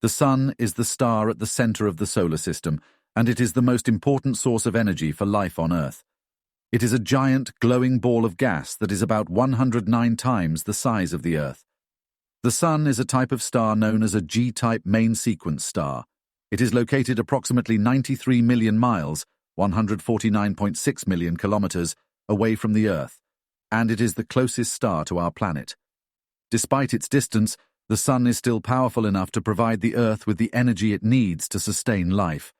The Sun is the star at the center of the solar system, and it is the most important source of energy for life on Earth. It is a giant, glowing ball of gas that is about 109 times the size of the Earth. The Sun is a type of star known as a G-type main sequence star. It is located approximately 93 million miles, 149.6 million kilometers, away from the Earth, and it is the closest star to our planet. Despite its distance, the Sun is still powerful enough to provide the Earth with the energy it needs to sustain life.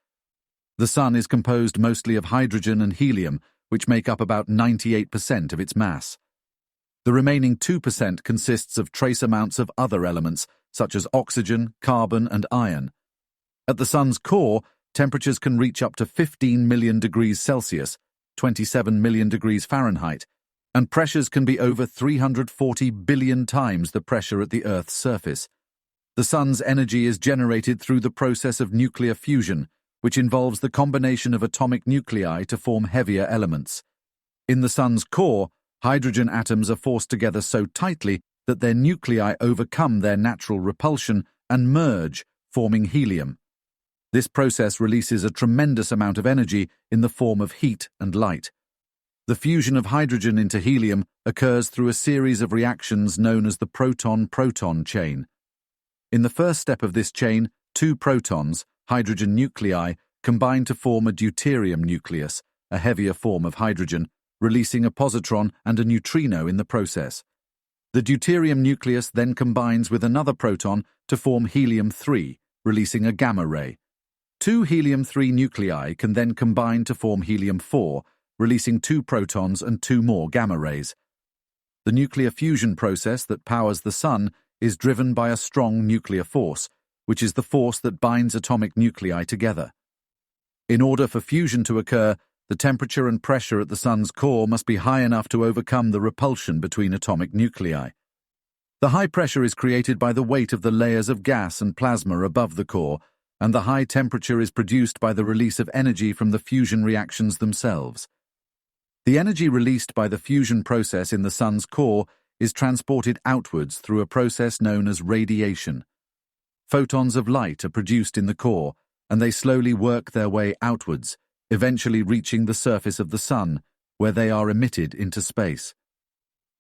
The Sun is composed mostly of hydrogen and helium, which make up about 98% of its mass. The remaining 2% consists of trace amounts of other elements, such as oxygen, carbon, and iron. At the Sun's core, temperatures can reach up to 15 million degrees Celsius, 27 million degrees Fahrenheit, and pressures can be over 340 billion times the pressure at the Earth's surface. The Sun's energy is generated through the process of nuclear fusion, which involves the combination of atomic nuclei to form heavier elements. In the Sun's core, hydrogen atoms are forced together so tightly that their nuclei overcome their natural repulsion and merge, forming helium. This process releases a tremendous amount of energy in the form of heat and light. The fusion of hydrogen into helium occurs through a series of reactions known as the proton-proton chain. In the first step of this chain, two protons, hydrogen nuclei, combine to form a deuterium nucleus, a heavier form of hydrogen, releasing a positron and a neutrino in the process. The deuterium nucleus then combines with another proton to form helium-3, releasing a gamma ray. Two helium-3 nuclei can then combine to form helium-4, releasing two protons and two more gamma rays. The nuclear fusion process that powers the Sun is driven by a strong nuclear force, which is the force that binds atomic nuclei together. In order for fusion to occur, the temperature and pressure at the Sun's core must be high enough to overcome the repulsion between atomic nuclei. The high pressure is created by the weight of the layers of gas and plasma above the core, and the high temperature is produced by the release of energy from the fusion reactions themselves. The energy released by the fusion process in the Sun's core is transported outwards through a process known as radiation. Photons of light are produced in the core, and they slowly work their way outwards, eventually reaching the surface of the Sun, where they are emitted into space.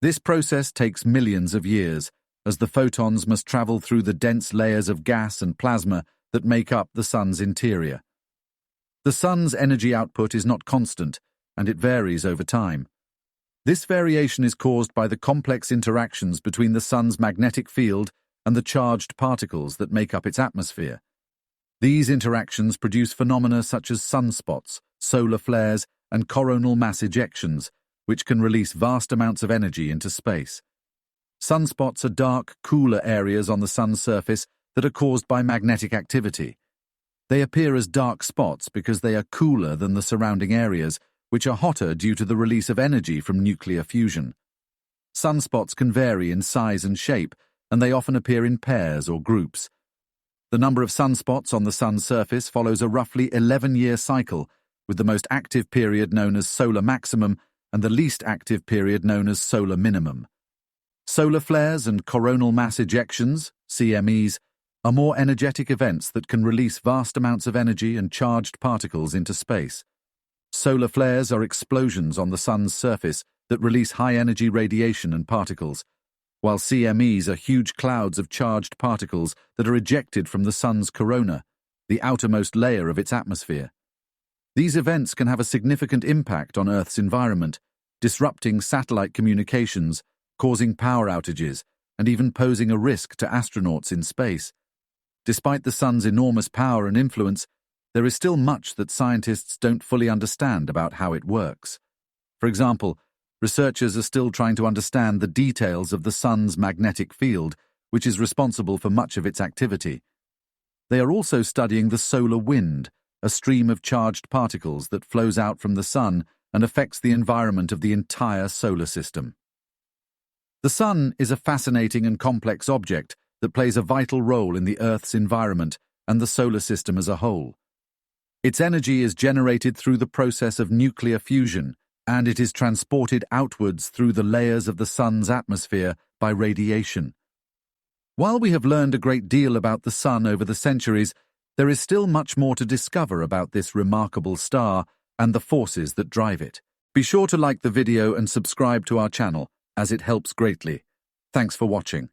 This process takes millions of years, as the photons must travel through the dense layers of gas and plasma that make up the Sun's interior. The Sun's energy output is not constant, and it varies over time. This variation is caused by the complex interactions between the Sun's magnetic field and the charged particles that make up its atmosphere. These interactions produce phenomena such as sunspots, solar flares, and coronal mass ejections, which can release vast amounts of energy into space. Sunspots are dark, cooler areas on the Sun's surface that are caused by magnetic activity. They appear as dark spots because they are cooler than the surrounding areas, which are hotter due to the release of energy from nuclear fusion. Sunspots can vary in size and shape, and they often appear in pairs or groups. The number of sunspots on the Sun's surface follows a roughly 11-year cycle, with the most active period known as solar maximum and the least active period known as solar minimum. Solar flares and coronal mass ejections, CMEs, are more energetic events that can release vast amounts of energy and charged particles into space. Solar flares are explosions on the Sun's surface that release high-energy radiation and particles, while CMEs are huge clouds of charged particles that are ejected from the Sun's corona, the outermost layer of its atmosphere. These events can have a significant impact on Earth's environment, disrupting satellite communications, causing power outages, and even posing a risk to astronauts in space. Despite the Sun's enormous power and influence, there is still much that scientists don't fully understand about how it works. For example, researchers are still trying to understand the details of the Sun's magnetic field, which is responsible for much of its activity. They are also studying the solar wind, a stream of charged particles that flows out from the Sun and affects the environment of the entire solar system. The Sun is a fascinating and complex object that plays a vital role in the Earth's environment and the solar system as a whole. Its energy is generated through the process of nuclear fusion, and it is transported outwards through the layers of the Sun's atmosphere by radiation. While we have learned a great deal about the Sun over the centuries, there is still much more to discover about this remarkable star and the forces that drive it. Be sure to like the video and subscribe to our channel, as it helps greatly. Thanks for watching.